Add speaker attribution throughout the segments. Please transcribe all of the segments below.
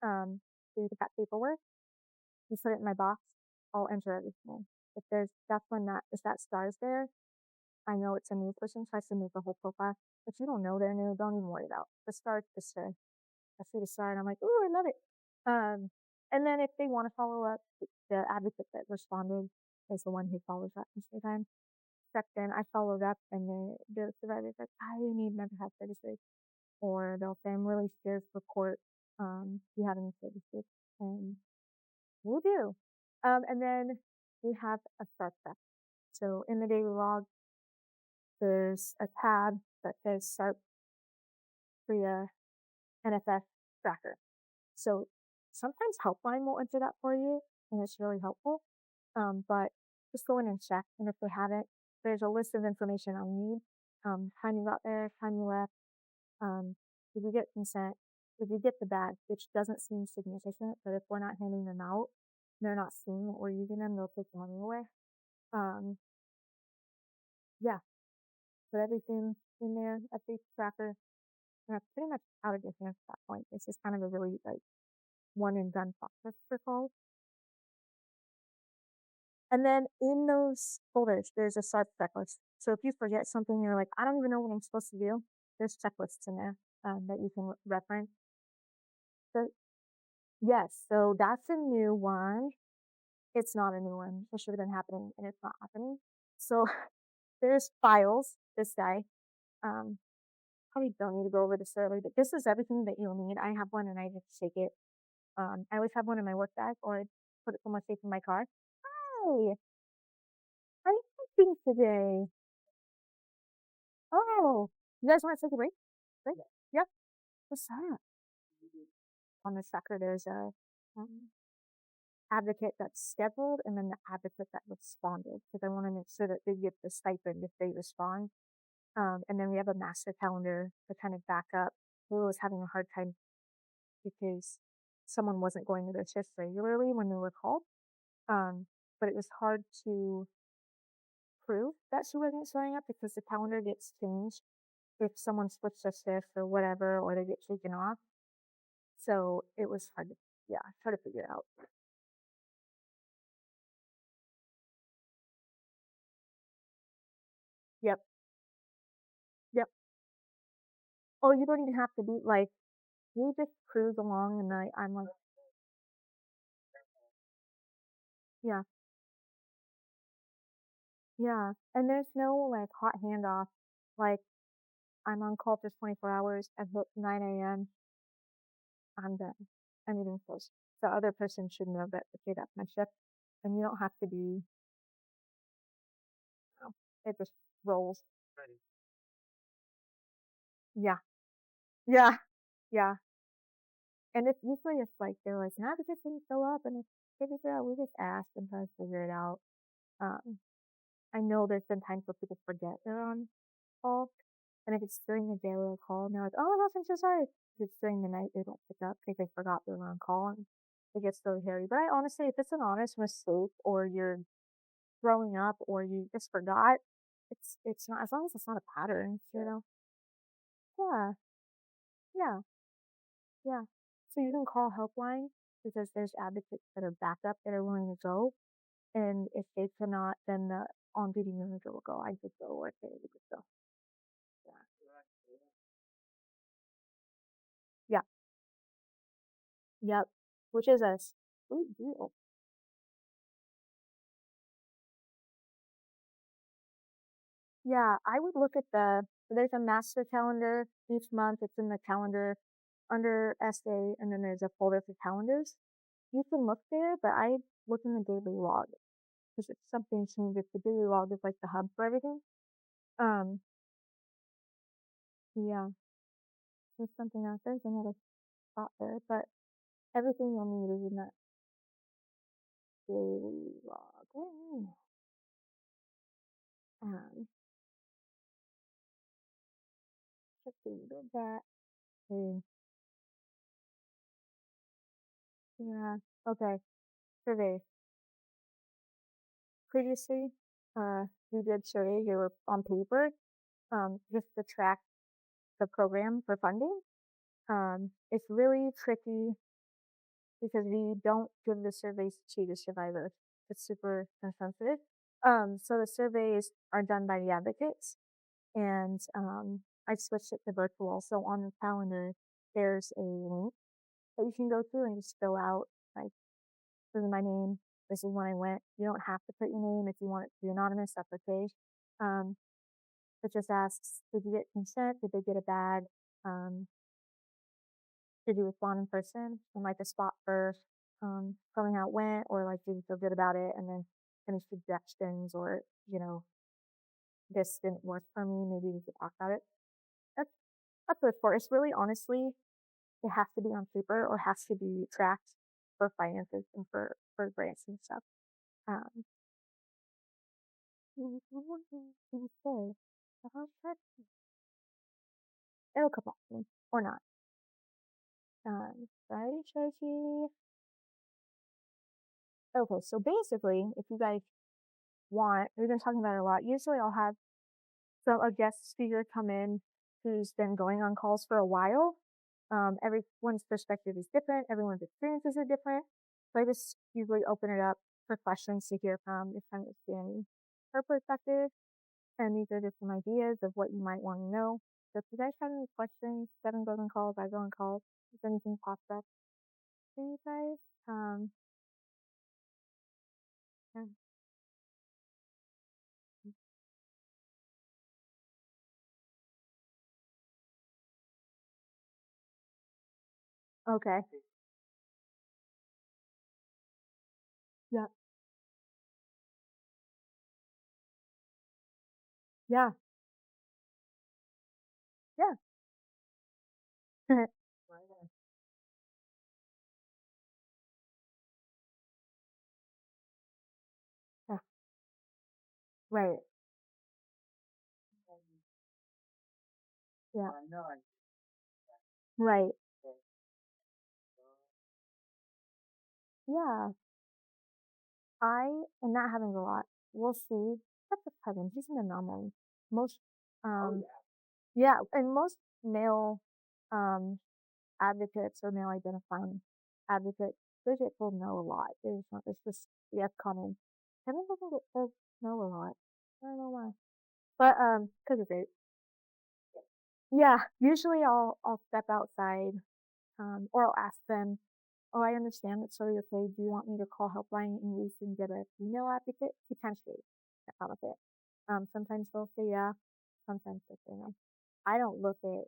Speaker 1: do that paperwork, you put it in my box, I'll enter everything. If that star's there, I know it's a new person, so I submit the whole profile. If you don't know they're new, don't even worry about the star. Just I see the star and I'm like, oh, I love it. Um, and then if they want to follow up, the advocate that responded is the one who follows up most of the time. Checked in, I followed up, and the survivor's like, I need mental health services, or they'll say, I'm really scared for court. Do you have any services? And we'll do. And then we have a start check. So in the daily log, there's a tab that says SARP NFS tracker. So sometimes Helpline will enter that for you, and it's really helpful. But just go in and check, and if they haven't, there's a list of information I'll need. Time you got there, time you left, did you get consent, did you get the badge, which doesn't seem significant, but if we're not handing them out, they're not seeing what we're using them, they'll take the money away. Um, yeah, put everything in there, update the tracker, and that's pretty much out of your hands at that point. It's just kind of a really like one and done process for calls. And then in those folders, there's a SARP checklist. So if you forget something, you're like, I don't even know what I'm supposed to do. There's checklists in there that you can reference. So yes, so that's a new one. It's not a new one. It should have been happening, and it's not happening. So there's files. This guy. Um, Probably don't need to go over this early, but this is everything that you'll need. I have one, and I just take it. I always have one in my work bag, or I put it somewhere safe in my car. Hi, how are you doing today? Oh, you guys want to take a break? Break? Yep. What's up? On the tracker, there's a um, advocate that's scheduled, and then the advocate that responded, because I want to make sure that they get the stipend if they respond. And then we have a master calendar to kind of back up who was having a hard time because someone wasn't going to their shifts regularly when they were called. But it was hard to prove that she wasn't showing up because the calendar gets changed if someone switched their shift or whatever, or they get taken off. So it was hard to, yeah, try to figure it out. Yep. Yep. Oh, you don't even have to be like, you just cruise along and I'm like, yeah, yeah. And there's no like hot handoff. Like I'm on call for 24 hours at 9 a.m. I'm done. I'm eating close. The other person should know that, okay, that's my shift. And you don't have to be, it just rolls. Yeah. Yeah. Yeah. And it's usually it's like they're like, how did this thing show up? And it's figure out, we just ask and try to figure it out. Um, I know there's been times where people forget they're on call. And if it's during the day they'll call and they're like, oh my gosh, I'm so sorry. If it's during the night, they don't pick up because they forgot they were on call, and it gets really hairy. But I honestly, if it's an honest mistake or you're growing up or you just forgot, it's not, as long as it's not a pattern, you know. Yeah, yeah, yeah. So you can call helpline because there's advocates that are backup that are willing to go. And if they cannot, then the on duty manager will go. I could go, or they would go. Yeah. Yeah. Yep. Which is a sweet deal. Yeah, I would look at there's a master calendar each month. It's in the calendar under SA, and then there's a folder for calendars. You can look there, but I look in the daily log because it's something changes. The daily log is like the hub for everything. Um, yeah, there's something else. There's another spot there, but everything you'll need is in that daily log. Um, just a little bit that. And, yeah. Okay. Survey. Previously, you did survey. You were on paper, just to track the program for funding. It's really tricky because we don't give the surveys to the survivor. It's super insensitive. So the surveys are done by the advocates, and I switched it to virtual. So on the calendar, there's a link that you can go through and just fill out, like, this is my name, this is when I went. You don't have to put your name if you want it to be anonymous, that's okay. Um, it just asks, did you get consent? Did they get a bag? Um, did you respond in person? And like a spot for telling how it went, or like did you feel good about it? And then any suggestions, or this didn't work for me, maybe we could talk about it. That's that's what it's for. It's really, honestly, it has to be on paper or has to be tracked for finances and for grants and stuff. Um, what was I gonna say? About that? It'll come back to me or not. Society strategy. Okay, so basically, if you guys want, we've been talking about it a lot. Usually, I'll have a guest speaker come in who's been going on calls for a while. Everyone's perspective is different. Everyone's experiences are different. So I just usually open it up for questions to hear from, if I'm understanding her perspective. And these are just some ideas of what you might want to know. So if you guys have any questions, Devin goes on calls, I go on calls. If anything pops up for you guys, yeah. Okay. Yeah. Yeah. Yeah. Yeah. Right. Yeah. Right. Yeah. I am not having a lot. We'll see. That's a cousin. He's an anomaly. Most, um, yeah, and most male, um, advocates or male identifying advocates, they get told no a lot. It's just, yes, common. Kevin doesn't get told no a lot. I don't know why. But, cause of it. Yeah, usually I'll step outside, or I'll ask them, "Oh, I understand that's totally okay. Do you want me to call helpline and we can get a female advocate?" Potentially, that kind of it. Sometimes they'll say yeah, sometimes they'll say no. I don't look at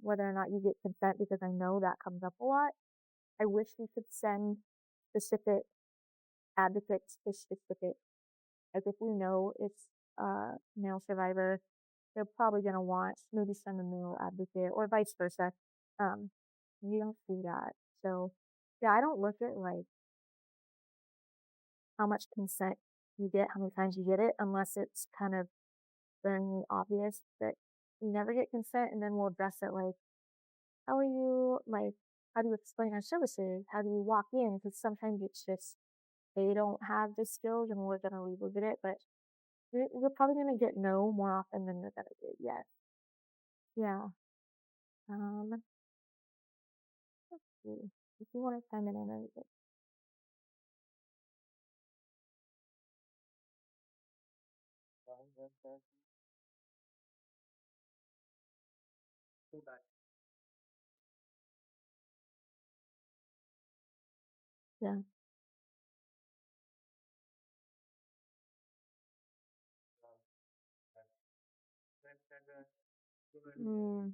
Speaker 1: whether or not you get consent because I know that comes up a lot. I wish we could send specific advocates to specific, like if we know it's a male survivor, they're probably gonna want maybe send a male advocate or vice versa. Um, you don't see that. So yeah, I don't look at like how much consent you get, how many times you get it, unless it's kind of very obvious that you never get consent, and then we'll address it like, how are you, like, how do you explain our services? How do you walk in? Because sometimes it's just they don't have the skills and we're gonna revisit it, but we're probably gonna get no more often than we're gonna get yes. Yeah. Let's see. If you want to chime in on anything. Yeah. Mm,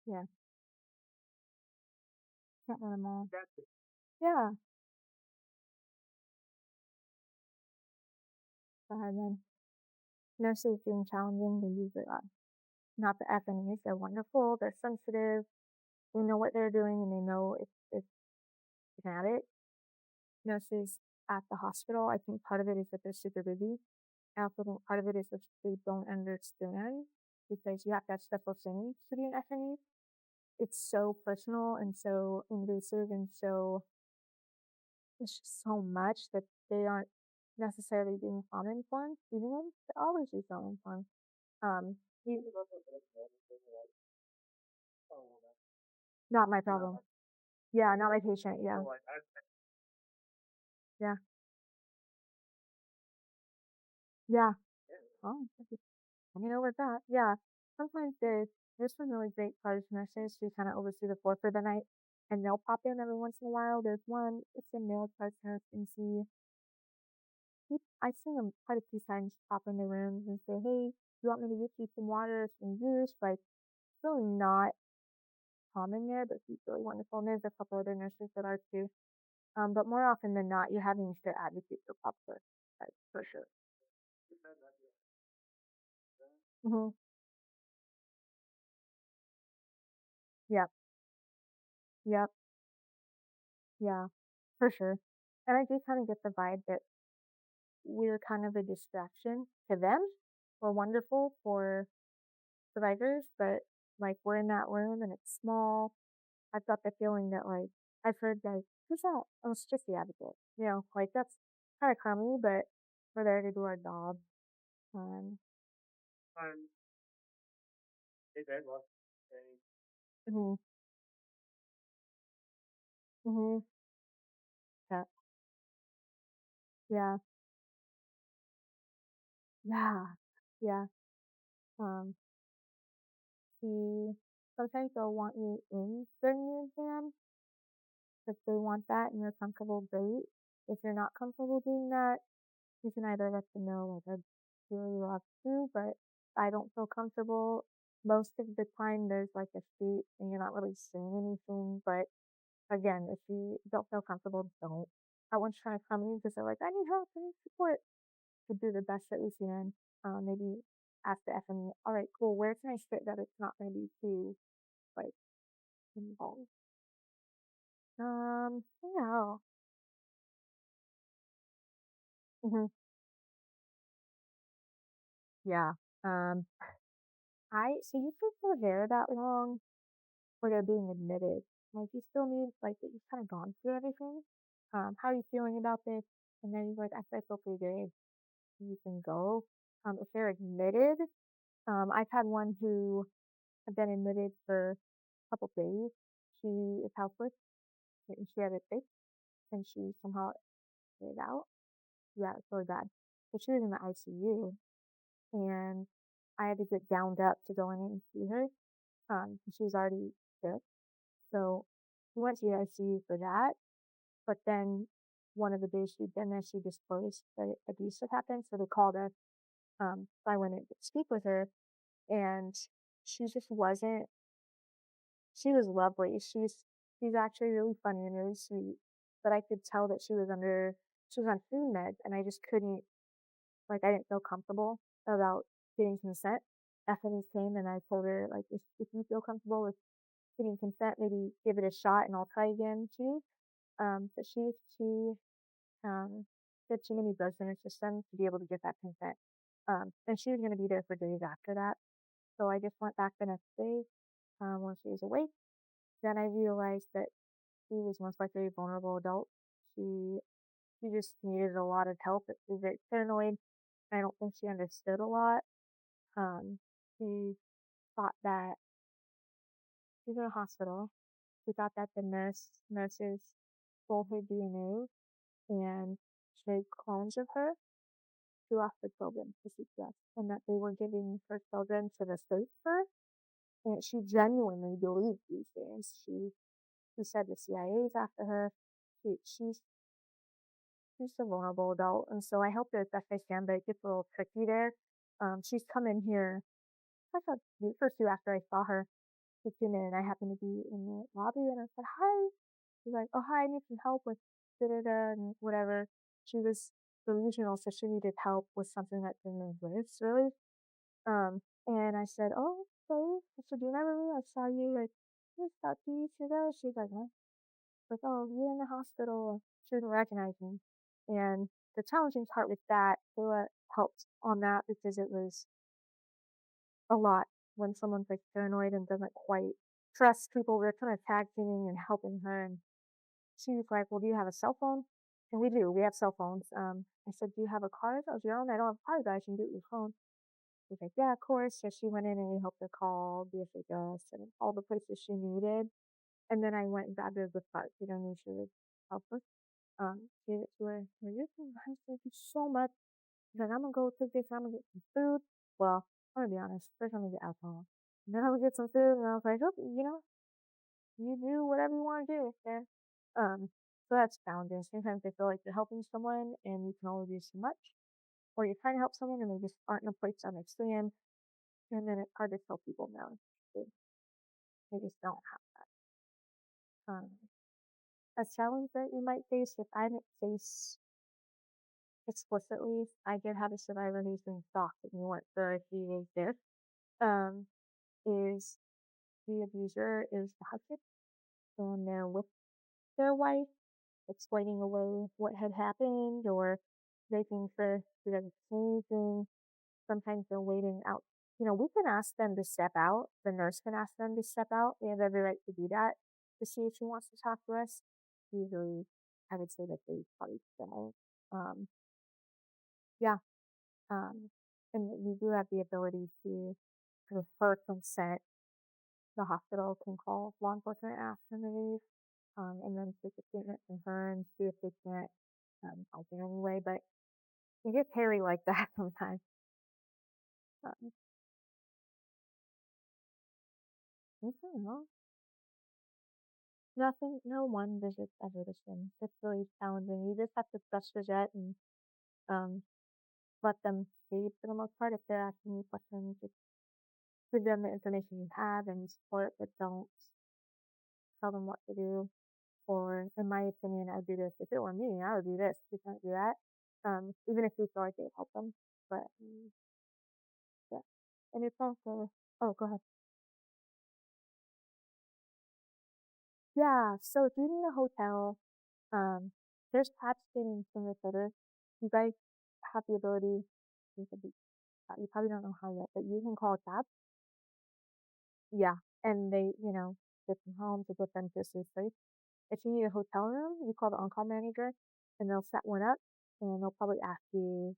Speaker 1: yeah. Can't run them all. Yeah. And then nurses being challenging, they usually are. Not the FNEs. They're wonderful. They're sensitive. They know what they're doing and they know if an addict. Nurses at the hospital, I think part of it is that they're super busy. I also think part of it is that they don't understand because you have to have special training to be an FNE. It's so personal and so invasive and so it's just so much that they aren't necessarily being trauma-informed, even though they always be trauma-informed. Um, you Not my problem. Yeah, not my patient. Yeah. Yeah. Yeah. Oh, let me know about that. Yeah. Sometimes there's some really great charge nurses who kind of oversee the floor for the night, and they'll pop in every once in a while. There's one, it's a male charge nurse, and I've seen him quite a few times pop in the rooms and say, "Hey, you want me to get you some water, some juice?" Like, it's really not common there, but he's really wonderful. And there's a couple other nurses that are too. But more often than not, you're having to advocate for proper, like, for sure. Hmm. Yep. Yep. Yeah. For sure. And I do kind of get the vibe that we're kind of a distraction to them. We're wonderful for survivors, but like we're in that room and it's small. I've got the feeling that like I've heard like, who's that? Oh, it's just the advocate. Like that's kind of crummy, but we're there to do our job. Um, hmm. Hmm. Yeah, yeah, yeah, yeah. Um, the Sometimes they'll want you in during the exam if they want that and you're comfortable, great. If you're not comfortable doing that, you can either let them know, like, I'd really love to, but I don't feel comfortable. Most of the time, there's like a seat and you're not really saying anything. But again, if you don't feel comfortable, don't. I want you trying to come in because they're like, I need help, I need support to do the best that we can. Maybe ask the FNE, all right, cool, where can I sit that it's not going to be too, like, involved? Yeah. Hmm. Yeah. Um, so you think they're there that long where they're being admitted? Like, you still need, like, that you've kind of gone through everything. How are you feeling about this? And then he's like, I feel pretty good. You can go. If they're admitted, I've had one who had been admitted for a couple days. She is houseless and she had a fit and she somehow made it out. Yeah, it's really bad. So she was in the ICU and I had to get gowned up to go in and see her. 'Cause she was already sick. So we went to the ICU for that. But then one of the days she'd been there, she disclosed that abuse had happened. So they called us. So I went in to speak with her, and she just wasn't. She was lovely. She's actually really funny and really sweet. But I could tell that she was on food meds, and I just couldn't. Like, I didn't feel comfortable about getting consent. FNE came and I told her, like, if you feel comfortable with getting consent, maybe give it a shot and I'll try again too. But she um, had too many drugs in her system to be able to get that consent. And she was going to be there for days after that. So I just went back the next day when she was awake. Then I realized that she was most likely a vulnerable adult. She she just needed a lot of help. She was very paranoid. I don't think she understood a lot. She thought that she's in a hospital. She thought that the nurses stole her DNA and made clones of her to offer children to CPS, and that they were giving her children to the state first. And she genuinely believed these things. She said the CIA is after her. She, she's she's a vulnerable adult, and so I help her as best I can, but it gets a little tricky there. She's come in here. I thought the first two after I saw her, she came in and I happened to be in the lobby and I said hi. She's like, "Oh hi, I need some help with da da da and whatever." She was delusional, so she needed help with something that didn't exist really. And I said, "Oh, okay." I said, "Do you remember me? I saw you like just about 2 weeks ago." She's like, "Huh?" Like, "Oh, you're in the hospital." She didn't recognize me. And the challenging part with that, Kayla helped on that because it was a lot when someone's like paranoid and doesn't quite trust people. We're kind of tag teaming and helping her. And she was like, "Well, do you have a cell phone?" And we do. We have cell phones. I said, "Do you have a card of your own?" "I don't have a card, but I can do it with your phone." She's like, "Yeah, of course." So she went in and we helped her call DSHS and all the places she needed. And then I went and grabbed her a gift card. She didn't know she was helpless. Gave it to her. You're so nice. Thank you so much. She's like, I'm gonna go take this. I'm gonna get some food. Well, I'm gonna be honest. First, I'm gonna get alcohol. And then I'm gonna get some food. And I was like, oh, you do whatever you want to do. Yeah. So that's challenging. Sometimes I feel like you're helping someone and you can only do so much, or you're trying to help someone and they just aren't in a place to understand, and then it's hard to tell people no. They, they just don't have a challenge that you might face if I didn't face explicitly. I did have a survivor who's been stalked and we weren't sure if he was there. Um, is the abuser is the husband and they're with their wife explaining away what had happened or making sure she doesn't say anything. Sometimes they're waiting out. We can ask them to step out. The nurse can ask them to step out. They have every right to do that to see if she wants to talk to us. Usually, I would say that they probably don't. Um, yeah. Um, and we do have the ability to refer consent. The hospital can call law enforcement and ask them to leave, and then take a statement from her and see if they can't help in any way. But it gets hairy like that sometimes. Um, I don't know. Nothing, no one visits ever the same. It's really challenging. You just have to trust the jet and um, let them speak for the most part. If they're asking you questions, just give them the information you have and support, but don't tell them what to do. Or, in my opinion, I'd do this. If it were me, I would do this. You can't do that. Even if you feel like it would help them. But, yeah. And it's also, oh, go ahead. Yeah, so if you need a hotel, um, there's tabs getting from the sitter. You guys have the ability, you could be, you probably don't know how yet, but you can call tab. Yeah, and they, get them home to get them to a safe place. If you need a hotel room, you call the on-call manager, and they'll set one up, and they'll probably ask you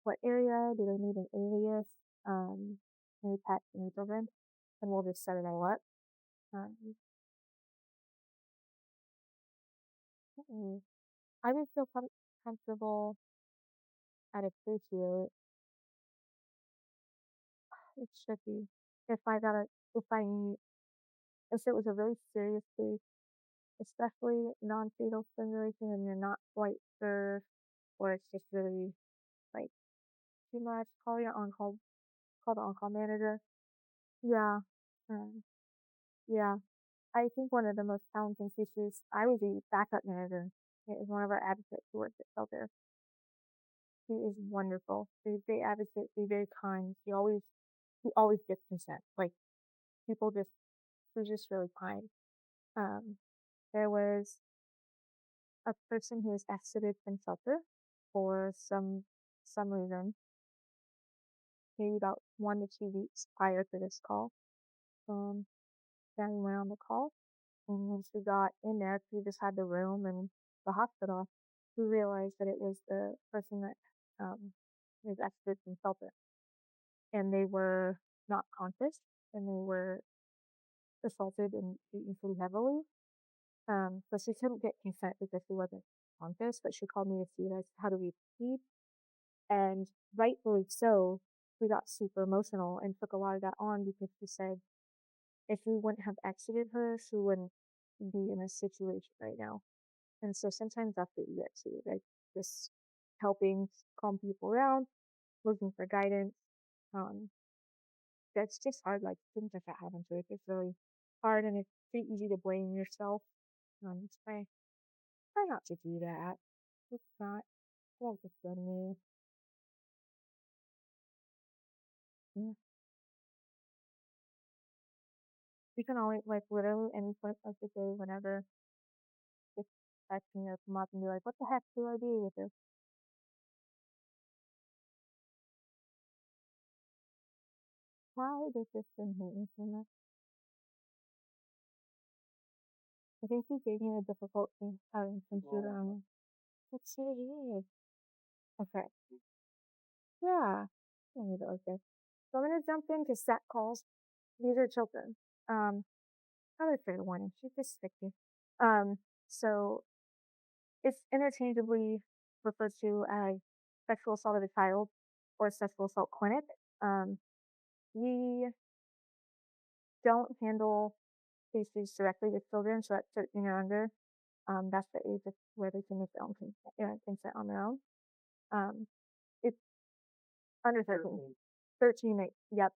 Speaker 1: what area, do they need an alias, any pets, any children, and we'll just set it all up. Um, mm, I would feel comfortable. I'd appreciate it should be. If I got a, if I, if it was a really serious case, especially non-fatal strangulation, and you're not quite sure, or it's just really like too much, call the on-call manager. Yeah, um, yeah. I think one of the most challenging issues, I was a backup manager. It was one of our advocates who worked at shelter. He is wonderful. He's a great advocate. He's very kind. He always gets consent. Like people just, he's just really kind. Um, there was a person who was exited from shelter for some reason, maybe about 1 to 2 weeks prior to this call. Um, Danny went on the call, and when she got in there, she just had the room and the hospital. We realized that it was the person that was exited from shelter, and they were not conscious, and they were assaulted and beaten pretty heavily. So she couldn't get consent because she wasn't conscious, but she called me to see us how to repeat. And rightfully so, we got super emotional and took a lot of that on because she said if we wouldn't have exited her, she wouldn't be in this situation right now. And so sometimes that's what you get to, like just helping calm people around, looking for guidance. Um, that's just hard, like things like that happen to it. It's really hard and it's pretty easy to blame yourself. Try not to do that. It's not, it won't just good me. Yeah. You can always, like, literally any point of the day, whenever this question will come up and be like, what the heck do I do with this? Why does this thing hate me so much? I think he gave me a difficult computer on. That's so weird. Okay. Yeah. I need it like this. So I'm gonna jump into set calls. These are children. Um, Other trigger warning. She's just sticky. Um, so it's interchangeably referred to as sexual assault of a child or sexual assault clinic. Um, we don't handle cases directly with children, so at 13 or under, that's the age where they can make their own consent on their own. Um, it's under 13. 13, yep.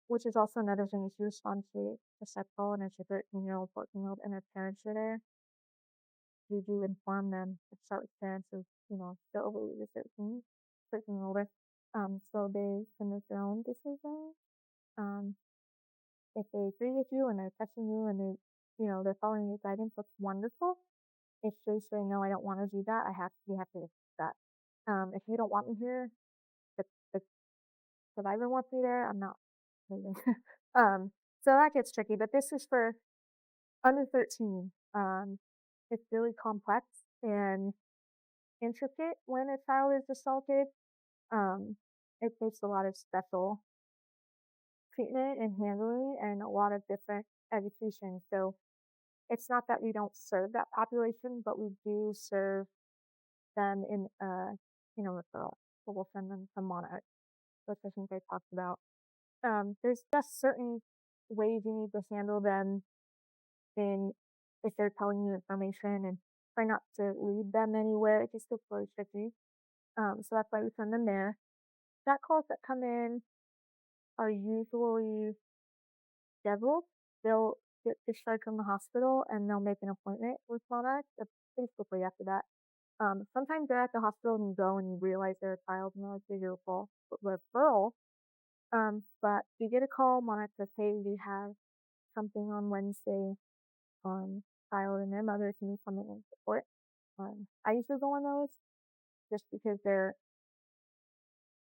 Speaker 1: Which is also another thing. If you respond to a set call and it's a 13-year-old, 14-year-old, and their parents are there, you do inform them. Start with parents of, the over the 13 and older, so they can make their own decisions. Um, if they agree with you and they're testing you and they're following your guidance, that's wonderful. If they say no, I don't want to do that, we have to accept that. If you don't want me here, the survivor wants me there, I'm not leaving. um, so that gets tricky. But this is for under 13. It's really complex and intricate when a child is assaulted. Um, it takes a lot of special treatment and handling and a lot of different education. So it's not that we don't serve that population, but we do serve them in referral. So we'll send them to Monarch, which I think I talked about. There's just certain ways you need to handle them in if they're telling you information and try not to lead them anywhere. It just gets really tricky. So that's why we send them there. Chat calls that come in are usually scheduled. They'll get discharged from the hospital and they'll make an appointment with Monarch pretty quickly after that. Sometimes they're at the hospital and you go and you realize they're a child and they're like, "Here's your referral." But you get a call, Monarch says, "Hey, we have something on Wednesday on child and their mother. Can you come in and support?" I usually go on those just because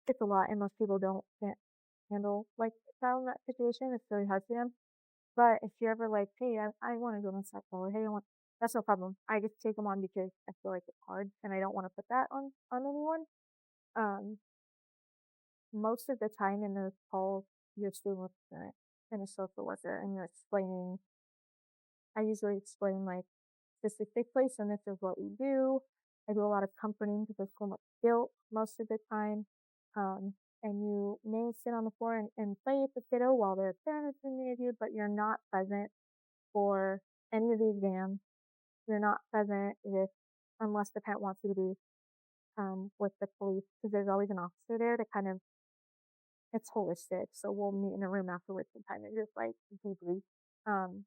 Speaker 1: it's a lot and most people can't handle like a child in that situation. It's really hard for them. But if you're ever like, "Hey, I want to go on site or hey, that's no problem. I just take them on because I feel like it's hard and I don't want to put that on anyone. Um, Most of the time in those calls, you're speaking with a parent and a social worker, and you're explaining. I usually explain like this is SafePlace and this is what we do. I do a lot of comforting because there's so much guilt most of the time. And you may sit on the floor and play with the kiddo while their parent is in the you, but you're not present for any of the exams. You're not present unless the parent wants you to be with the police because there's always an officer there to kind of, it's holistic. So we'll meet in a room afterwards sometime and just like debrief. Um,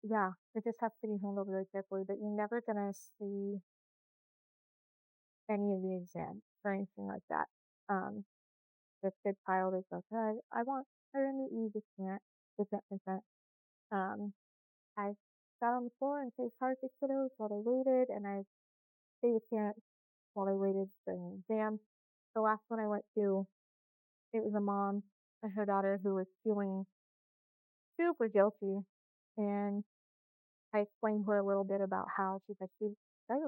Speaker 1: yeah, it just has to be handled really carefully, but you're never gonna see any of the exams or anything like that. Um, if the child is like, I want her in the E, this can't consent. Um, I got on the floor and played cards with kiddos while they waited, and I stayed with parents while I waited for an exam. The last one I went to, it was a mom and her daughter who was feeling super guilty, and I explained to her a little bit about how she's like,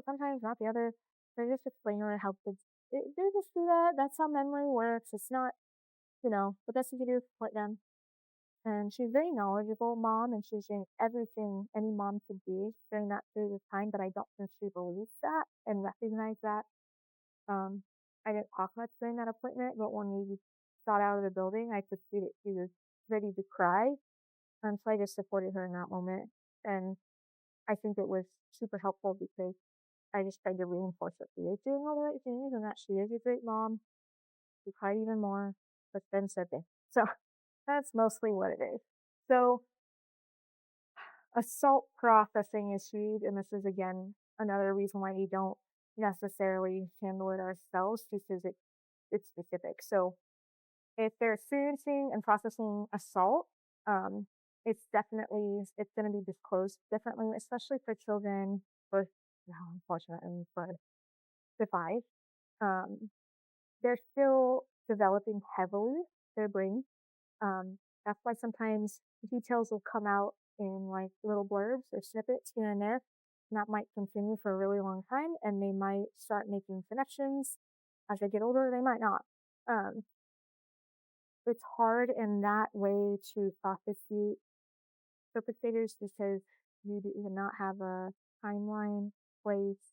Speaker 1: sometimes not the other. So I just explained to her how kids they just do that. That's how memory works. It's not, the best you can do is support them. And she's very knowledgeable mom, and she's doing everything any mom could be during that period of time. But I don't think she believes that and recognized that. Um, I didn't talk much during that appointment, but when we got out of the building, I could see that she was ready to cry. And so I just supported her in that moment. And I think it was super helpful because I just tried to reinforce that she is doing all the right things and that she is a great mom. She cried even more, but then said this. So that's mostly what it is. So assault processing is huge, and this is again another reason why we don't necessarily handle it ourselves because it's specific. So if they're experiencing and processing assault, um, it's going to be disclosed differently, especially for children birth, unfortunately, birth to 5. Um, they're still developing heavily their brain. That's why sometimes details will come out in like little blurbs or snippets here and there. And that might continue for a really long time, and they might start making connections as they get older. They might not. Um, it's hard in that way to process you perpetrators because you do not have a timeline, place.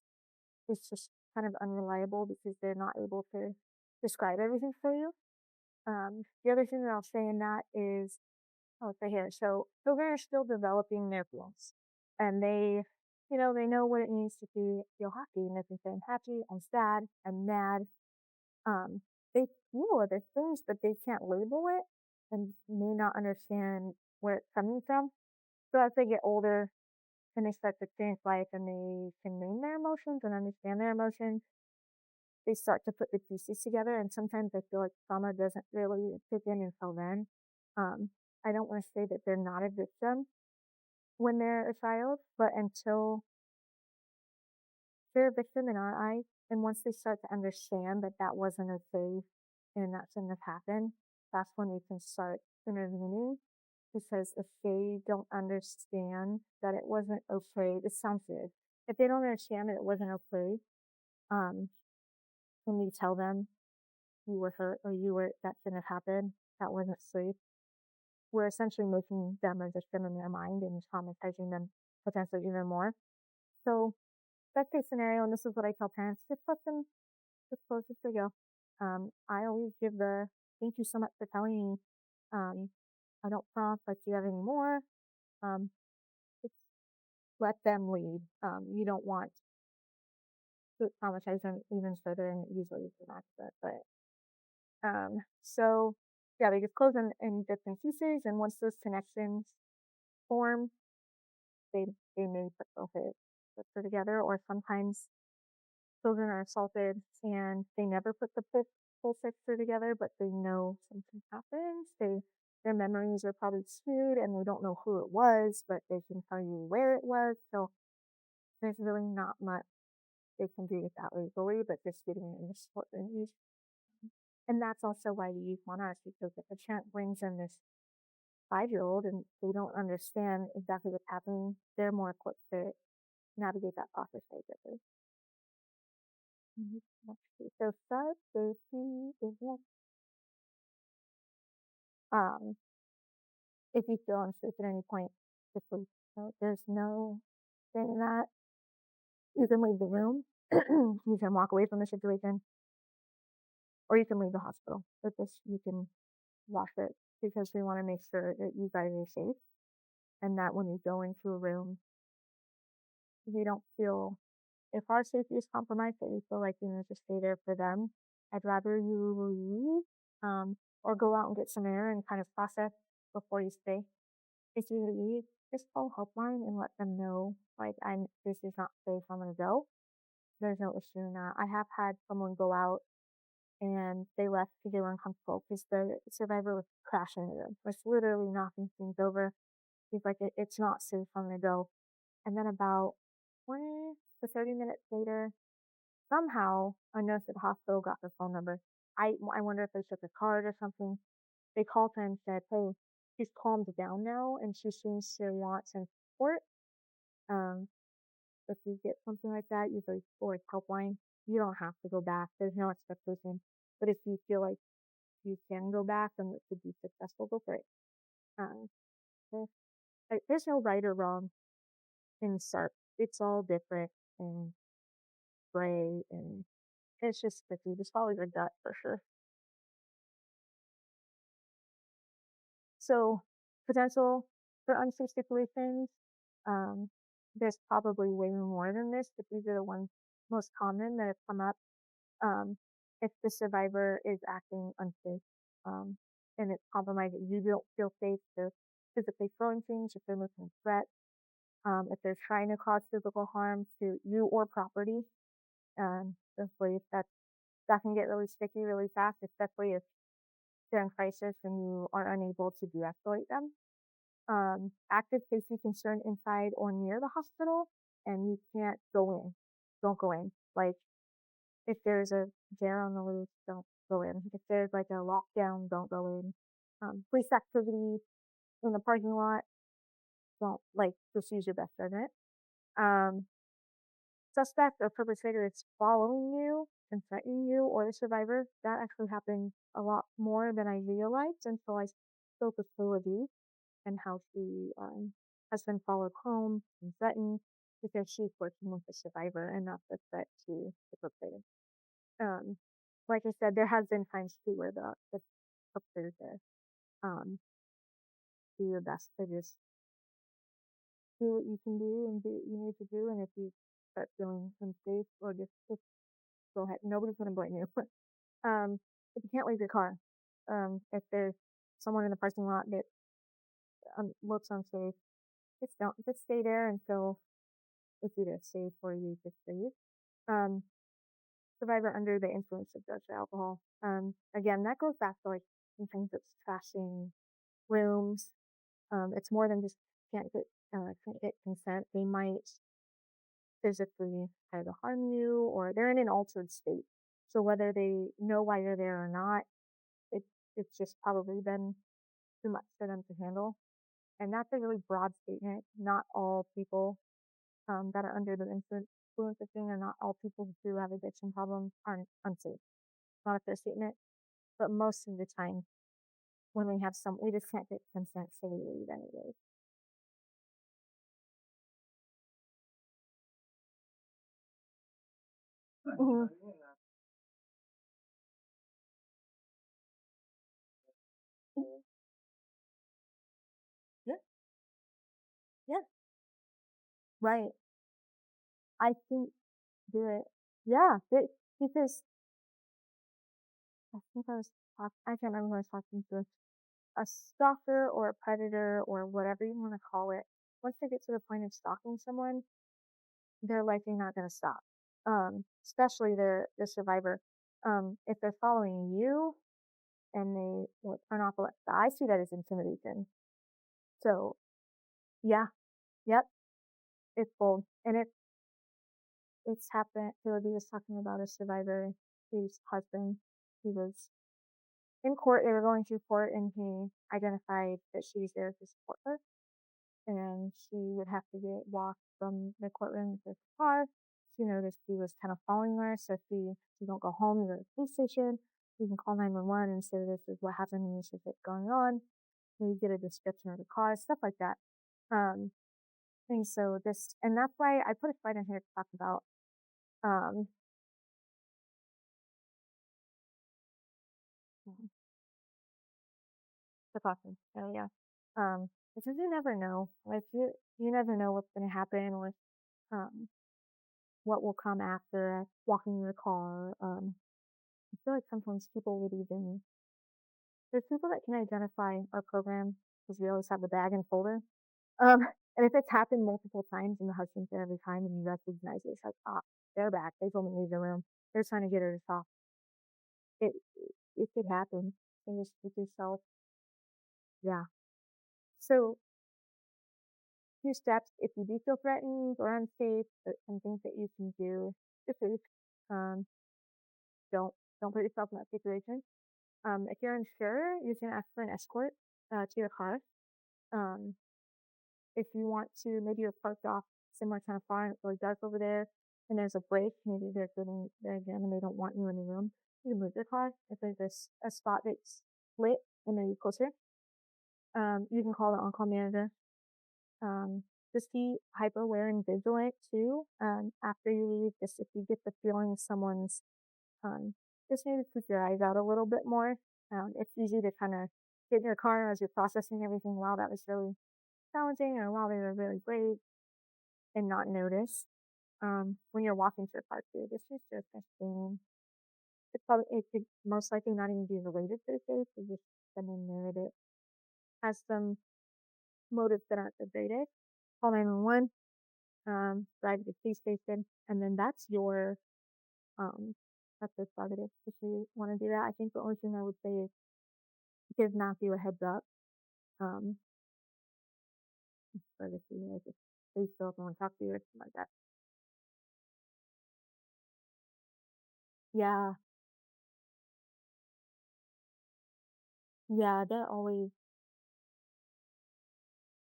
Speaker 1: It's just kind of unreliable because they're not able to describe everything for you. The other thing that I'll say in that is, oh, it's right here. So children are still developing their feelings, and they know what it means to feel happy, and they can say, "I'm happy, I'm sad, I'm mad." Um, they feel other things, but they can't label it and may not understand where it's coming from. So as they get older and they start to experience life and they can name their emotions and understand their emotions, they start to put the pieces together. And sometimes I feel like trauma doesn't really kick in until then. Um, I don't want to say that they're not a victim when they're a child, but until they're a victim in our eyes, and once they start to understand that that wasn't okay and that shouldn't have happened, that's when we can start intervening. Because if they don't understand that it wasn't okay, this sounds weird. If they don't understand that it wasn't okay, um, when we tell them you were hurt or that shouldn't have happened, that wasn't safe, we're essentially making them a victim in their mind and traumatizing them potentially even more. So best case scenario, and this is what I tell parents, just let them just close as they go. I always give the thank you so much for telling me. Um, I don't prompt like, do you have any more? Um, just let them lead. You don't want to traumatize them even further, and usually it's an accident. So yeah, they just close in different pieces, and once those connections form, they they may put both together, or sometimes children are assaulted and they never put the full picture together, but they know something happened. Their memories are probably skewed and they don't know who it was, but they can tell you where it was. So there's really not much they can do with that legally, but just getting in the support they need. And that's also why we use monarchs, because if a parent brings in this 5-year-old and they don't understand exactly what's happening, they're more equipped to navigate that process very quickly. So SARP Safety is next. Um, if you feel unsafe at any point, just leave. So there's no saying that you can leave the room, you can walk away from the situation, or you can leave the hospital. But this you can watch it because we want to make sure that you guys are safe and that when you go into a room, you don't feel if our safety is compromised, that you feel like you need to stay there for them. I'd rather you leave, or go out and get some air and kind of process before you stay. If you leave, just call helpline and let them know, like, this is not safe, I'm gonna go. There's no issue in that. I have had someone go out and they left because they were uncomfortable because the survivor was crashing into them, was literally knocking things over. He's like, it's not safe, I'm gonna go. And then about 20 to 30 minutes later, somehow a nurse at the hospital got the phone number. I wonder if they took a card or something. They called her and said, "Hey, she's calmed down now and she seems to want some support." Um, if you get something like that, usually for its helpline, you don't have to go back. There's no expectation. But if you feel like you can go back and it could be successful, go for it. Um, there's, there's no right or wrong in SARP. It's all different and gray, and it's just tricky. Just follow your gut for sure. So potential for unsafe situations, um, there's probably way more than this, but these are the ones most common that have come up. Um, if the survivor is acting unsafe, and it's compromised, you don't feel safe to physically throwing things, if they're making threats, if they're trying to cause physical harm to you or property, especially if that can get really sticky really fast, especially if they're in crisis and you are unable to de-escalate them. Active safety concern inside or near the hospital, and you can't go in. Don't go in. Like, if there's a bear on the loose, don't go in. If there's like a lockdown, don't go in. Police activity in the parking lot, don't, like, just use your best judgment. Um, Suspect or perpetrator is following you and threatening you or the survivor. That actually happens a lot more than I realized until I spoke with Philippi and how she husband followed home and threatened because she's working with the survivor and not the threat to the perpetrator. Um, like I said, there has been times too where the perpetrator um, do your best to just do what you can do and do what you need to do. And if you start feeling unsafe or just go ahead, nobody's going to blame you. um, if you can't leave your car, if there's someone in the parking lot that looks unsafe, just stay there until it's either safe or you just leave. Um, Survivor under the influence of drugs or alcohol. Again, that goes back to like sometimes it's trashing rooms. It's more than just can't get consent. They might physically try to harm you, or they're in an altered state. So whether they know why you're there or not, it it's just probably been too much for them to handle. And that's a really broad statement. Not all people that are under the influence of thing, and not all people who do have addiction problems are unsafe. Not a fair statement, but most of the time when we have we just can't get consent, so we leave anyways. Mhm. Yeah, yeah, right. I think do it. Yeah, because I think I can't remember who I was talking to, a stalker or a predator or whatever you want to call it. Once they get to the point of stalking someone, they're likely not going to stop. Especially the survivor. If they're following you and they will turn off I see that as intimidation. So yeah, yep, it's bold, and it's happened. He was talking about a survivor whose husband. He was in court. They were going through court, and he identified that she was there to support her, and she would have to get walked from the courtroom to the car. She noticed he was kind of following her, so if you don't go home, you go to the police station. You can call 911 and say this is what happened and this is what's going on. You get a description of the car, stuff like that. Um, and so and that's why I put a slide in here to talk about um, precautions. So yeah, because you never know. Like you never know what's going to happen or um, what will come after walking in the car. I feel like sometimes people would even there's people that can identify our program because we always have the bag and folder. Um, and if it's happened multiple times and the husband's there every time and you recognize it, it's like, ah, they're back. They told me to leave the room. They're trying to get her to talk. It it could happen. And just with yourself. Yeah. So few steps if you do feel threatened or unsafe, some things that you can do. The food. Um, don't don't put yourself in that situation. If you're unsure, you can ask for an escort to your car. Um, if you want to, maybe you're parked off somewhere kind of far and it's really dark over there, and there's a break. Maybe they're getting there again and they don't want you in the room. You can move your car. If there's a spot that's lit and maybe closer, you can call the on-call manager. Just be hyper aware and vigilant too. After you leave, just if you get the feeling someone's, um, just maybe keep your eyes out a little bit more. It's easy to kind of get in your car as you're processing everything. Wow, that was really challenging, or wow, they were really brave, and not notice. When you're walking to the car too, this is just a thing. It could most likely not even be related to the case. It's just been a narrative has some motives that aren't so great. Call 911, drive to the police station, and then um, that's your prerogative if you want to do that. I think the only thing I would say is give Matthew a heads up. Um, for the like if they still don't want to talk to you or something like that. Yeah, yeah, they're always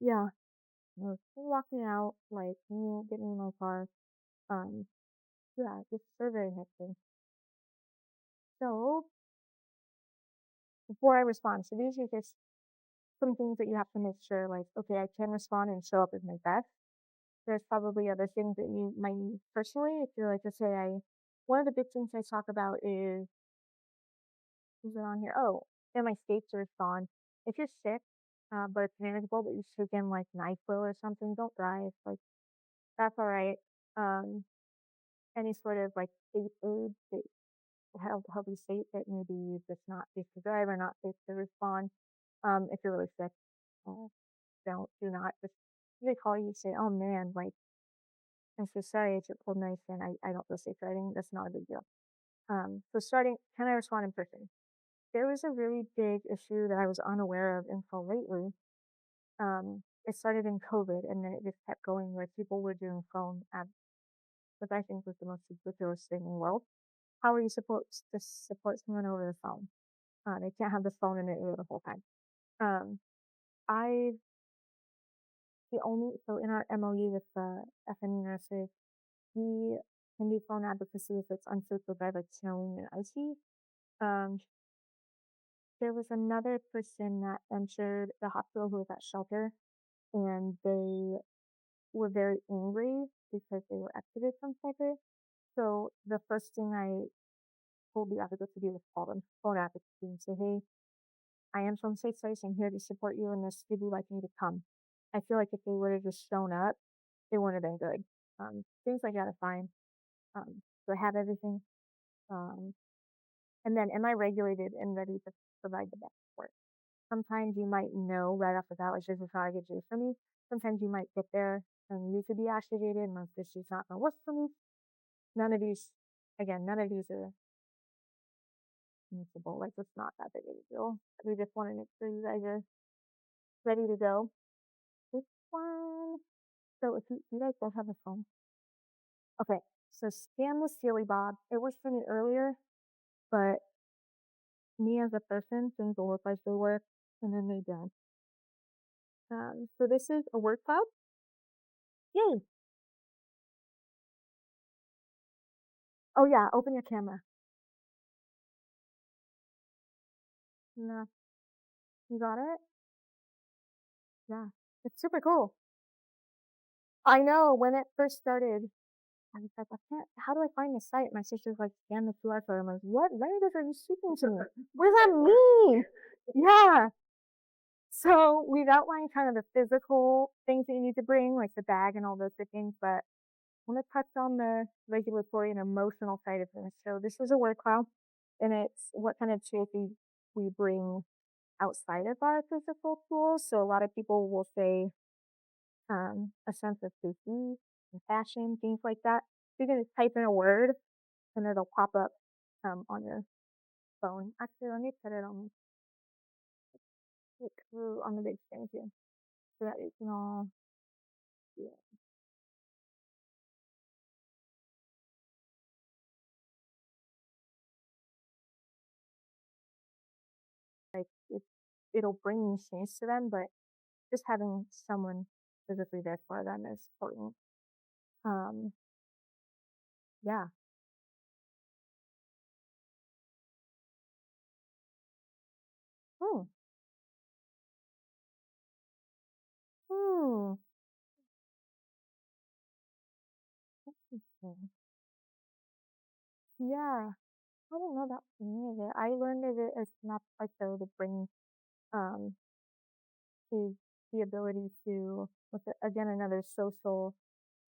Speaker 1: yeah. No, walking out like me getting in my car. Um, yeah, just so very hectic. So before I respond, so these are just some things that you have to make sure, like, okay, I can respond and show up as my best. There's probably other things that you might need personally. If you're like, let's say one of the big things I talk about is it on here? Oh, in my state to respond. If you're sick, but it's manageable, but you've taken like NyQuil or something, don't drive. Like that's all right. Um, any sort of like state aid that help you state that maybe it's not safe to drive or not safe to respond. If you're really sick, uh, do not just they call you say, oh man, like I'm so sorry, I took cold medicine. I don't feel safe driving. That's not a big deal. So starting, can I respond in person? There was a really big issue that I was unaware of until lately. It started in COVID and then it just kept going where people were doing phone apps, which I think was the most ridiculous thing in the world. How are you supposed to support someone over the phone? They can't have the phone in their ear the whole time. Um, I the only so in our MOU with the FNE nurses, we can do phone advocacy if it's unsafe to drive, like snowing and icy. Um, there was another person that entered the hospital who was at shelter, and they were very angry because they were exited from shelter. So the first thing I told the advocate to do was call them phone advocate and say, "Hey, I am from SafePlace. I'm here to support you in this. Would you like me to come?" I feel like if they would have just shown up, it wouldn't have been good. Things like that are fine. Do I have everything? Um, and then, am I regulated and ready to provide the best support? Sometimes you might know right off the bat, like this is how I get juice for me. Sometimes you might get there and you could be activated and like this is not gonna work for me. None of these, again, none of these are usable. Like it's not that big of a deal. We just want to make sure you guys are ready to go. This one. So if you guys both have a phone. Okay. So scam the Silly Bob. It worked for me earlier, but me as a person, things will look like they work and then they don't. So this is a word cloud. Yay. Oh yeah, open your camera. No, you got it? Yeah. It's super cool. I know when it first started, I was like, I can't, how do I find the site? My sister's like, scan the QR code. I'm like, what language are you speaking to me? What does that mean? Yeah. So we've outlined kind of the physical things that you need to bring, like the bag and all those good things, but I want to touch on the regulatory and emotional side of this. So this is a word cloud, and it's what kind of safety we bring outside of our physical tools. So a lot of people will say a sense of safety, compassion, things like that. You're gonna type in a word and it'll pop up on your phone. Actually, let me put it on on the big screen too, so that you can all see it. Like it'll bring new things to them, but just having someone physically there for them is important. Um, yeah. Hmm. Hmm. Interesting. Yeah. I don't know that meaning of it. I learned of it as not like to bring um is the ability to, with again another social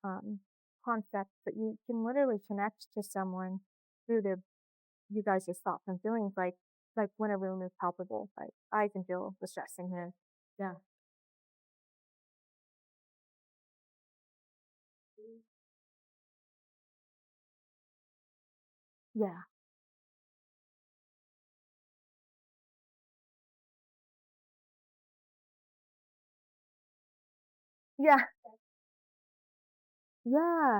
Speaker 1: um, concept, that you can literally connect to someone through the you guys' thoughts and feelings, like when a room is palpable, like I can feel the stress in here. Yeah, yeah, yeah, yeah.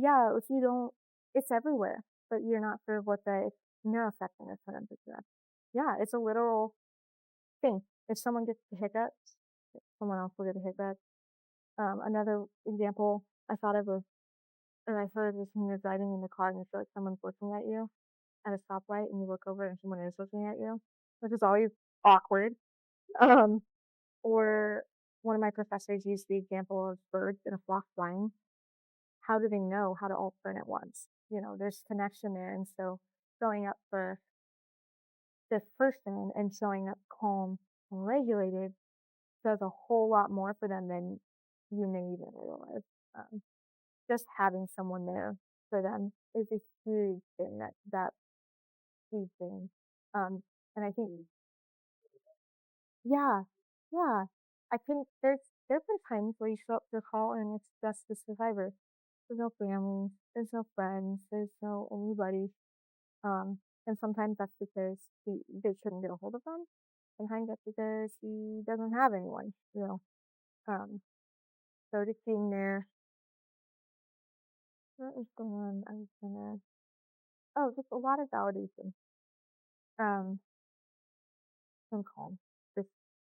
Speaker 1: Yeah, if you don't, it's everywhere, but you're not sure what the neuroeffect is for them to do that. Yeah, it's a literal thing. If someone gets the hiccups, someone else will get the hiccups. Another example I thought of was, and I've heard this when you're driving in the car and you feel like someone's looking at you at a stoplight and you look over and someone is looking at you, which is always awkward. Um, or one of my professors used the example of birds in a flock flying. How do they know how to all turn at once? There's connection there. And so showing up for this person and showing up calm and regulated does a whole lot more for them than you may even realize. Um, just having someone there for them is a huge thing. That huge thing. And I think, yeah, yeah. I think there's been times where you show up to a call and it's just the survivor. There's no family, there's no friends, there's no anybody. And sometimes that's because they couldn't get a hold of them. Sometimes that's because he doesn't have anyone. Um, so just being there. What was the one I was gonna? Oh, just a lot of validation. Um, and calm. Just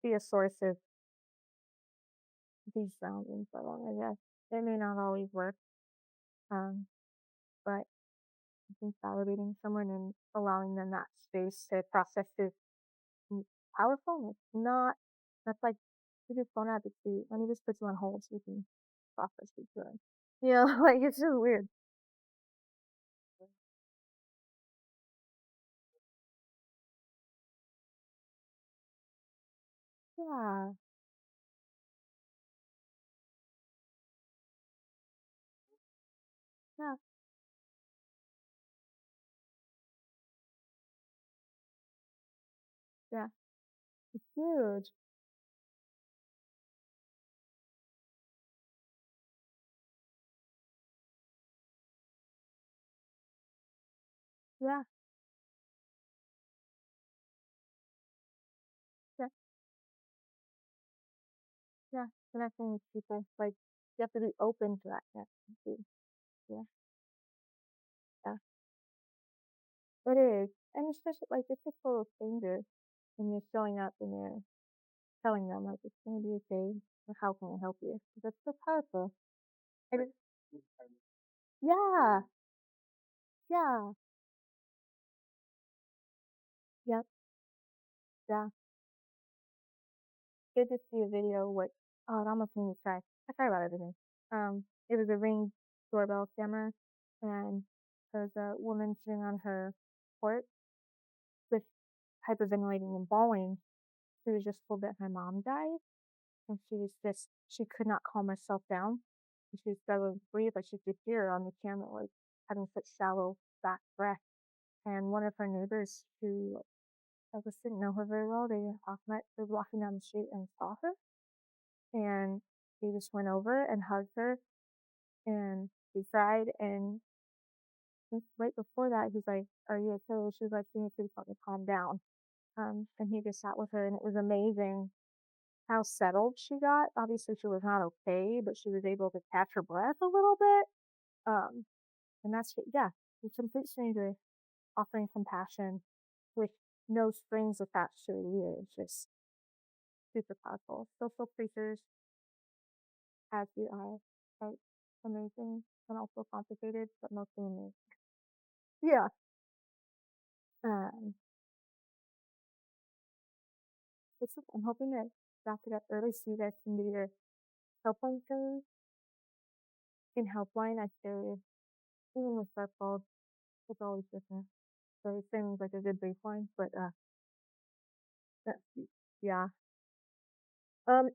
Speaker 1: be a source of these grounding for them. I guess it may not always work. Um, but I think validating someone and allowing them that space to process is powerful. It's not. That's like you just don't have to see. Let me just put you on hold so you can process it good. Like it's just weird. Yeah, yeah, yeah. It's huge. Yeah, yeah, yeah. Connecting with people. Like you have to be open to that connection too. Yeah, yeah. It is. And especially like it's just little strangers when you're showing up and you're telling them like it's gonna be okay or how can I help you? That's so powerful. And it's, yeah, yeah, yep, yeah. Good to see a video what oh it almost made me cry. I cry about everything. It was a Ring doorbell camera and there was a woman sitting on her porch with hyperventilating and bawling. She was just told that her mom died and she could not calm herself down. And she was struggling to breathe, like she could hear on the camera, like having such shallow back breath. And one of her neighbors who I just didn't know her very well, they were walking down the street and saw her and he just went over and hugged her and she cried and right before that he's like, are you okay? She was like, you need to fucking calm down. And he just sat with her and it was amazing how settled she got. Obviously, she was not okay, but she was able to catch her breath a little bit. Um, and yeah, a complete stranger offering compassion with no strings attached to it either. It's just super powerful. Social creatures, as you are, quite amazing and also complicated, but mostly amazing. Yeah. Um, I'm hoping that wrap it up early so you guys can do your helpline things. In helpline, I feel even with SARP calls, it's always different. So it seems like a good baseline, but that, yeah.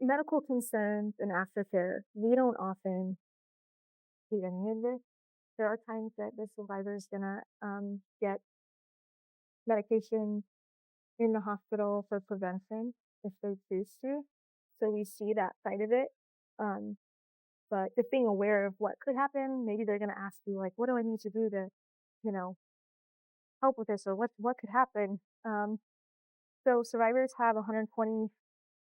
Speaker 1: Medical concerns and aftercare. We don't often see any of this. There are times that the survivor is gonna get medication in the hospital for prevention if they choose to. So we see that side of it. Um, but just being aware of what could happen, maybe they're gonna ask you like, what do I need to do to, you know, help with this or what could happen? So survivors have 120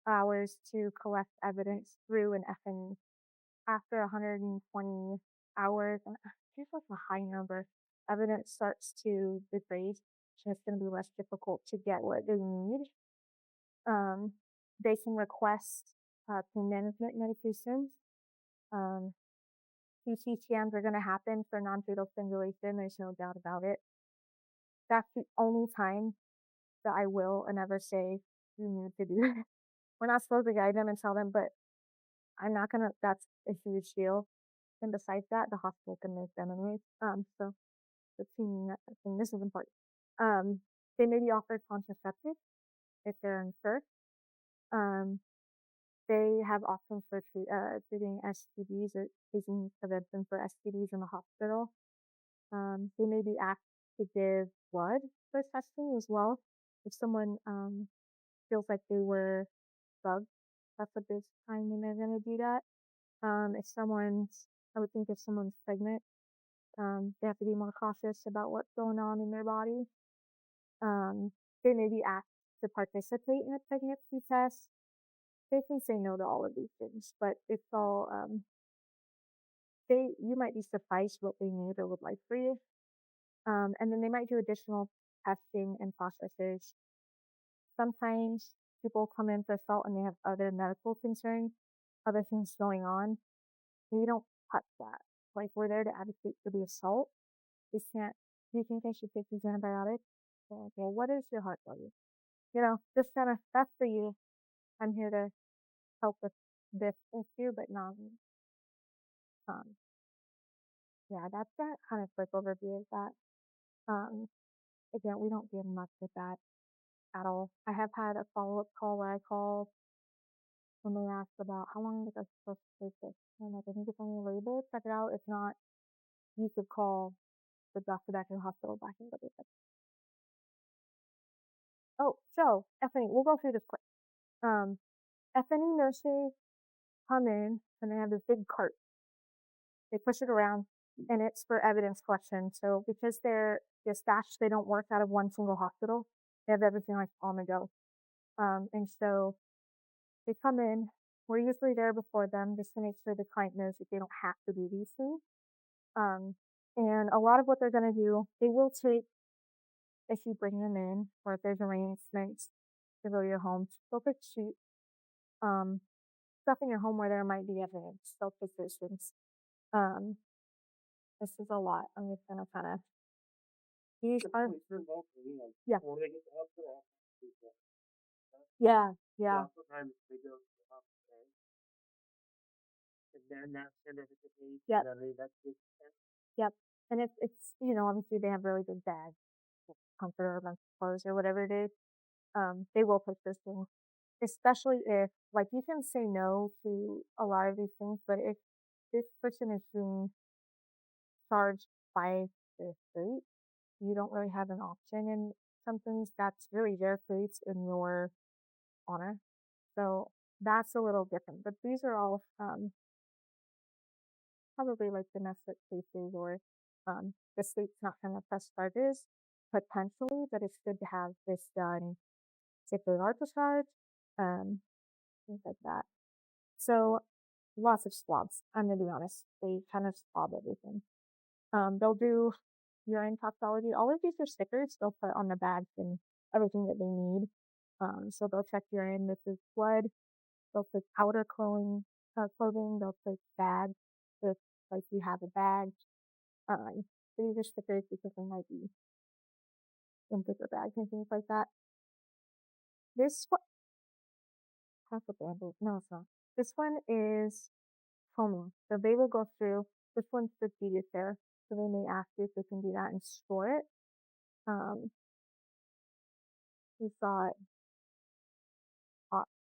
Speaker 1: hours to collect evidence through an FNE. After 120 hours, and here's like a high number, evidence starts to degrade, so it's going to be less difficult to get what they need. Um, they can request pain management medications. Um, CTTMs are going to happen for non-fatal strangulation. There's no doubt about it. That's the only time that I will and ever say you need to do it. we're not supposed to guide them and tell them, but I'm not gonna. That's a huge deal. And besides that, the hospital can make them anyways. So the team that thing, this is important. Um, they may be offered contraceptives if they're unsure. Um, they have options for treating STDs or taking prevention for STDs in the hospital. They may be asked to give blood for testing as well. If someone feels like they were bugged, that's a big time when they're going to do that. If someone's, I would think if someone's pregnant, they have to be more cautious about what's going on in their body. Um, they may be asked to participate in a pregnancy test. They can say no to all of these things, but it's all you might be surprised what they need or would like for you. And then they might do additional testing and processes. Sometimes people come in for assault and they have other medical concerns, other things going on. We don't touch that. Like we're there to advocate for the assault. We can't. Do you think I should take these antibiotics? Like, well, what is your heart value? This kind of stuff for you. I'm here to help with this issue, but not. Um, yeah, that's that kind of quick overview of that. Um, Again, we don't do much with that at all. I have had a follow-up call where I called when they asked about how long was I supposed to take this. And like, I think it's on your label, check it out. If not, you could call the doctor back in the hospital back in the. Oh, so FNE, we'll go through this quick. FNE nurses come in and they have this big cart. They push it around and it's for evidence collection. So because they're dispatched, they don't work out of one single hospital. They have everything like on the go. And so they come in. We're usually there before them just to make sure the client knows that they don't have to do these things. And a lot of what they're going to do, they will take, if you bring them in, or if there's arrangements to go to your home, they'll take shoot um, stuff in your home where there might be evidence, they'll take those things. Um, this is a lot. I'm just going to kind of use our, yeah, yeah, yeah. Yep. Yep. And it's obviously they have really big bags, comforter, bunch of clothes or whatever it is. They will put those things, especially if like you can say no to a lot of these things, but if this person is being charged by the state, you don't really have an option and some things that's really their fates in your honor. So that's a little different. But these are all probably like domestic cases or the state's not going to press charges potentially, but it's good to have this done if they are to charge, things like that. So lots of swabs. I'm gonna be honest. They kind of swab everything. They'll do urine toxicology. All of these are stickers they'll put on the bags and everything that they need. So they'll check urine. This is blood. They'll take outer clothing. They'll take bags. If like you have a bag. So these are stickers because they might be in bigger bags and things like that. This one, half a band-aid. No, it's not. This one is foaming. So they will go through. This one's the tedious there. So they may ask you if they can do that and store it. Um, we've got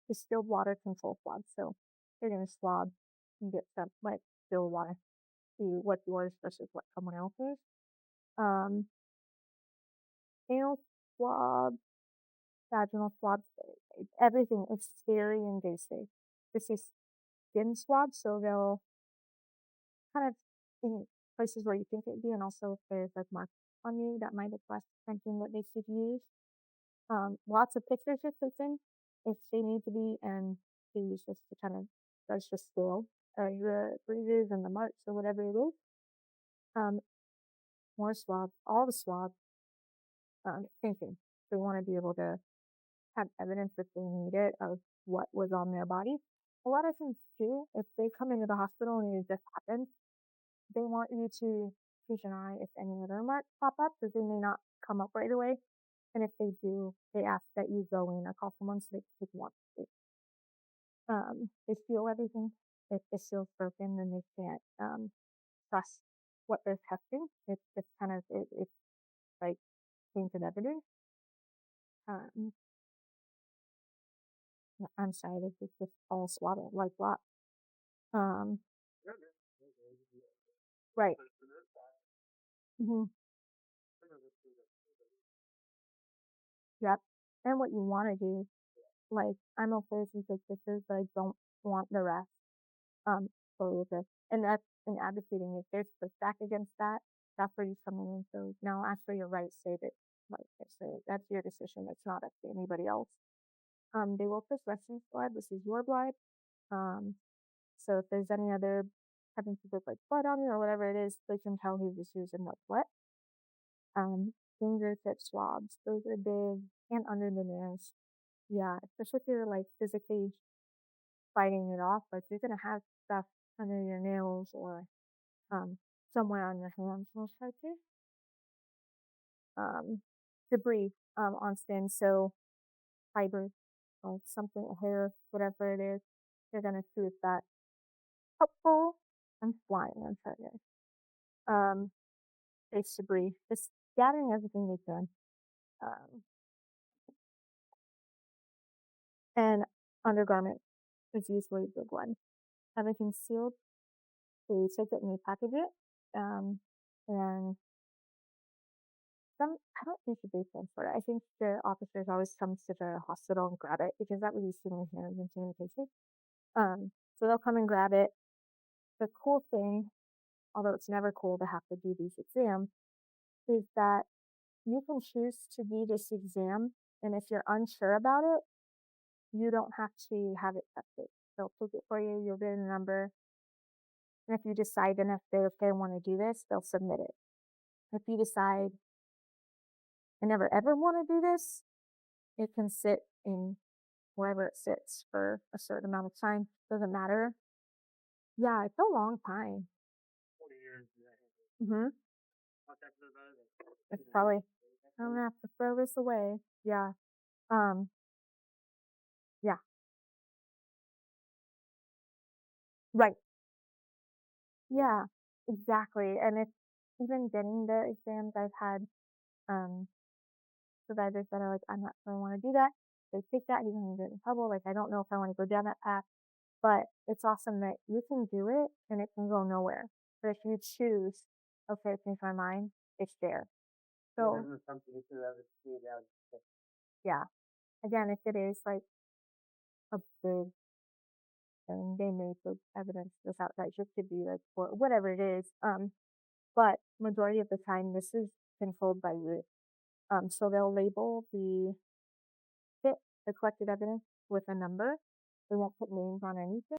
Speaker 1: distilled water control swab. So they're going to swab and get some like distilled water, see what's yours versus what someone else's. Anal swab, vaginal swabs, everything is scary and basic. This is skin swab, so they'll kind of in places where you think it'd be, and also if there's like marks on you that might request something that they should use. Lots of pictures are taken if they need to be, and they use this to kind of judge the scale or the bruises and the marks or whatever it is. More swabs, all the swabs, same thing. They want to be able to have evidence if they need it of what was on their body. A lot of things too, if they come into the hospital and it just happens, they want you to keep an eye if any other marks pop up, because they may not come up right away. And if they do, they ask that you go in or call someone so they can take more. They feel everything. If this feels broken, then they can't trust what they're testing. It's just kind of it's like tainted evidence. Um, I'm sorry, this is just all swatted like what? Um, right. Hmm. Yep. And what you want to do, like, I'm okay if you take pictures, but I don't want the rest. Fully with this. And that's in advocating. If there's pushback against that, that's where you come in and so now ask for your rights, say that like I said, that's your decision. It's not up to anybody else. They will push reference blood. This is your blood. Um, so if there's any other having to put like blood on you or whatever it is, they can tell who this is and what's what. Fingertip swabs, those are big and under the nails. Yeah, especially if you're like physically fighting it off, like you're gonna have stuff under your nails or um, somewhere on your hands most likely. Um, Debris on skin, so fibers, like something, hair, whatever it is, you're gonna see if that's helpful. I'm flying, I'm sorry. Um, face debris, just gathering everything they can. Um, and undergarment is usually a good one. Everything sealed, so you take it and you package it. And I don't think they transport it. I think the officers always come to the hospital and grab it because that would be sooner hands and sanitation. So they'll come and grab it. The cool thing, although it's never cool to have to do these exams, is that you can choose to do this exam, and if you're unsure about it, you don't have to have it tested. They'll take it for you. You'll get a number, and if you decide then if they want to do this, they'll submit it. If you decide I never ever want to do this, it can sit in wherever it sits for a certain amount of time. Doesn't matter. Yeah, it's a long time. Hmm. It's probably I'm gonna have to throw this away. Yeah. Um. Yeah. Right. Yeah. Exactly. And it's even getting the exams. I've had um providers that are like, I'm not sure I want to do that. They take that, even when you get in trouble. Like, I don't know if I want to go down that path. But it's awesome that you can do it and it can go nowhere. But if you choose, okay, change my mind, it's there. So yeah, again, if it is like a big thing, they may put evidence this outside. It could be like for whatever it is. But majority of the time, this is controlled by you. So they'll label the kit, the collected evidence with a number. They won't put names on anything.